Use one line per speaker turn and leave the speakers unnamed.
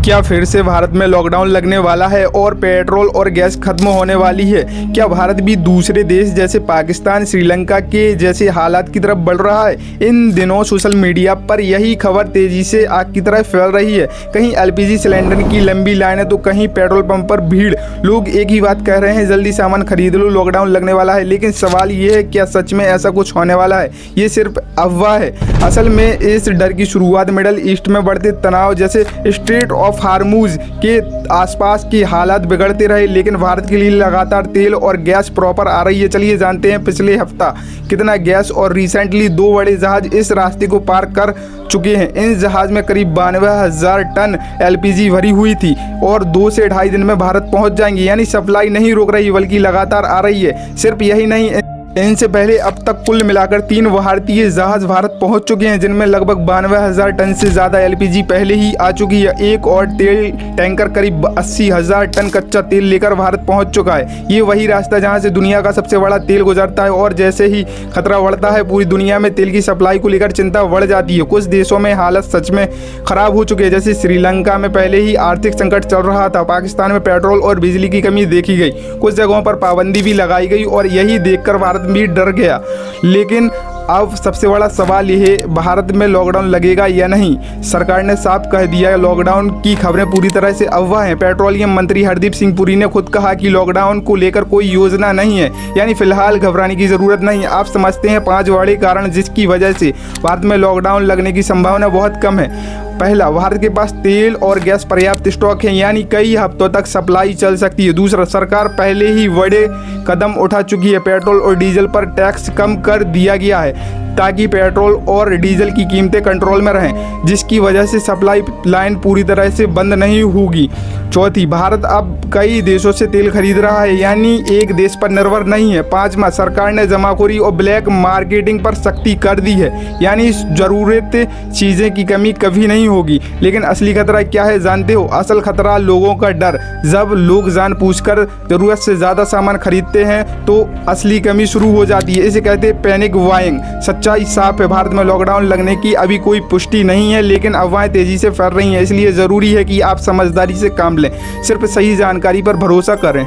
क्या फिर से भारत में लॉकडाउन लगने वाला है और पेट्रोल और गैस खत्म होने वाली है? क्या भारत भी दूसरे देश जैसे पाकिस्तान, श्रीलंका के जैसे हालात की तरफ बढ़ रहा है? इन दिनों सोशल मीडिया पर यही खबर तेजी से आग की तरह फैल रही है। कहीं एलपीजी सिलेंडर की लंबी लाइनें तो कहीं पेट्रोल पंप पर भीड़। लोग एक ही बात कह रहे हैं, जल्दी सामान खरीद लो, लॉकडाउन लगने वाला है। लेकिन सवाल ये है, क्या सच में ऐसा कुछ होने वाला है? ये सिर्फ अफवाह है। असल में इस डर की शुरुआत मिडल ईस्ट में बढ़ते तनाव जैसे स्ट्रेट ऑफ हार्मूज के आसपास की हालात बिगड़ते रहे, लेकिन भारत के लिए लगातार तेल और गैस प्रॉपर आ रही है। चलिए जानते हैं पिछले हफ्ता कितना गैस और रिसेंटली 2 बड़े जहाज इस रास्ते को पार कर चुके हैं। इन जहाज में करीब 92,000 टन एलपीजी भरी हुई थी और 2 से 2.5 दिन में भारत पहुंच जाएंगी। यानी सप्लाई नहीं रुक रही बल्कि लगातार आ रही है। सिर्फ यही नहीं, इनसे पहले अब तक कुल मिलाकर 3 भारतीय जहाज भारत पहुंच चुके हैं, जिनमें लगभग 92,000 टन से ज़्यादा एलपीजी पहले ही आ चुकी है। एक और तेल टैंकर करीब 80,000 टन कच्चा तेल लेकर भारत पहुंच चुका है। ये वही रास्ता जहां से दुनिया का सबसे बड़ा तेल गुजरता है और जैसे ही खतरा बढ़ता है, पूरी दुनिया में तेल की सप्लाई को लेकर चिंता बढ़ जाती है। कुछ देशों में हालत सच में खराब हो चुकी है, जैसे श्रीलंका में पहले ही आर्थिक संकट चल रहा था। पाकिस्तान में पेट्रोल और बिजली की कमी देखी गई, कुछ जगहों पर पाबंदी भी लगाई गई और यही देखकर भारत भी डर गया। लेकिन अब सबसे बड़ा सवाल यह है, भारत में लॉकडाउन लगेगा या नहीं? सरकार ने साफ कह दिया है, लॉकडाउन की खबरें पूरी तरह से अफवाह हैं। पेट्रोलियम मंत्री हरदीप सिंह पुरी ने खुद कहा कि लॉकडाउन को लेकर कोई योजना नहीं है, यानी फिलहाल घबराने की जरूरत नहीं है। आप समझते हैं 5 बड़े कारण जिसकी वजह से भारत में लॉकडाउन लगने की संभावना बहुत कम है। पहला, भारत के पास तेल और गैस पर्याप्त स्टॉक है, यानी कई हफ्तों तक सप्लाई चल सकती है। दूसरा, सरकार पहले ही बड़े कदम उठा चुकी है। पेट्रोल और डीजल पर टैक्स कम कर दिया गया है ताकि पेट्रोल और डीजल की कीमतें कंट्रोल में रहें, जिसकी वजह से सप्लाई लाइन पूरी तरह से बंद नहीं होगी। चौथी, भारत अब कई देशों से तेल खरीद रहा है, यानी एक देश पर निर्भर नहीं है। 5वां, सरकार ने जमाखोरी और ब्लैक मार्केटिंग पर सख्ती कर दी है, यानी जरूरत चीज़ें की कमी कभी नहीं होगी। लेकिन असली खतरा क्या है जानते हो? असल खतरा लोगों का डर। जब लोग जानबूझकर जरूरत से ज़्यादा सामान खरीदते हैं तो असली कमी शुरू हो जाती है। इसे कहते हैं पैनिक बाइंग। सच्चाई साफ है, भारत में लॉकडाउन लगने की अभी कोई पुष्टि नहीं है, लेकिन अफवाहें तेजी से फैल रही हैं। इसलिए ज़रूरी है कि आप समझदारी से काम लें, सिर्फ सही जानकारी पर भरोसा करें।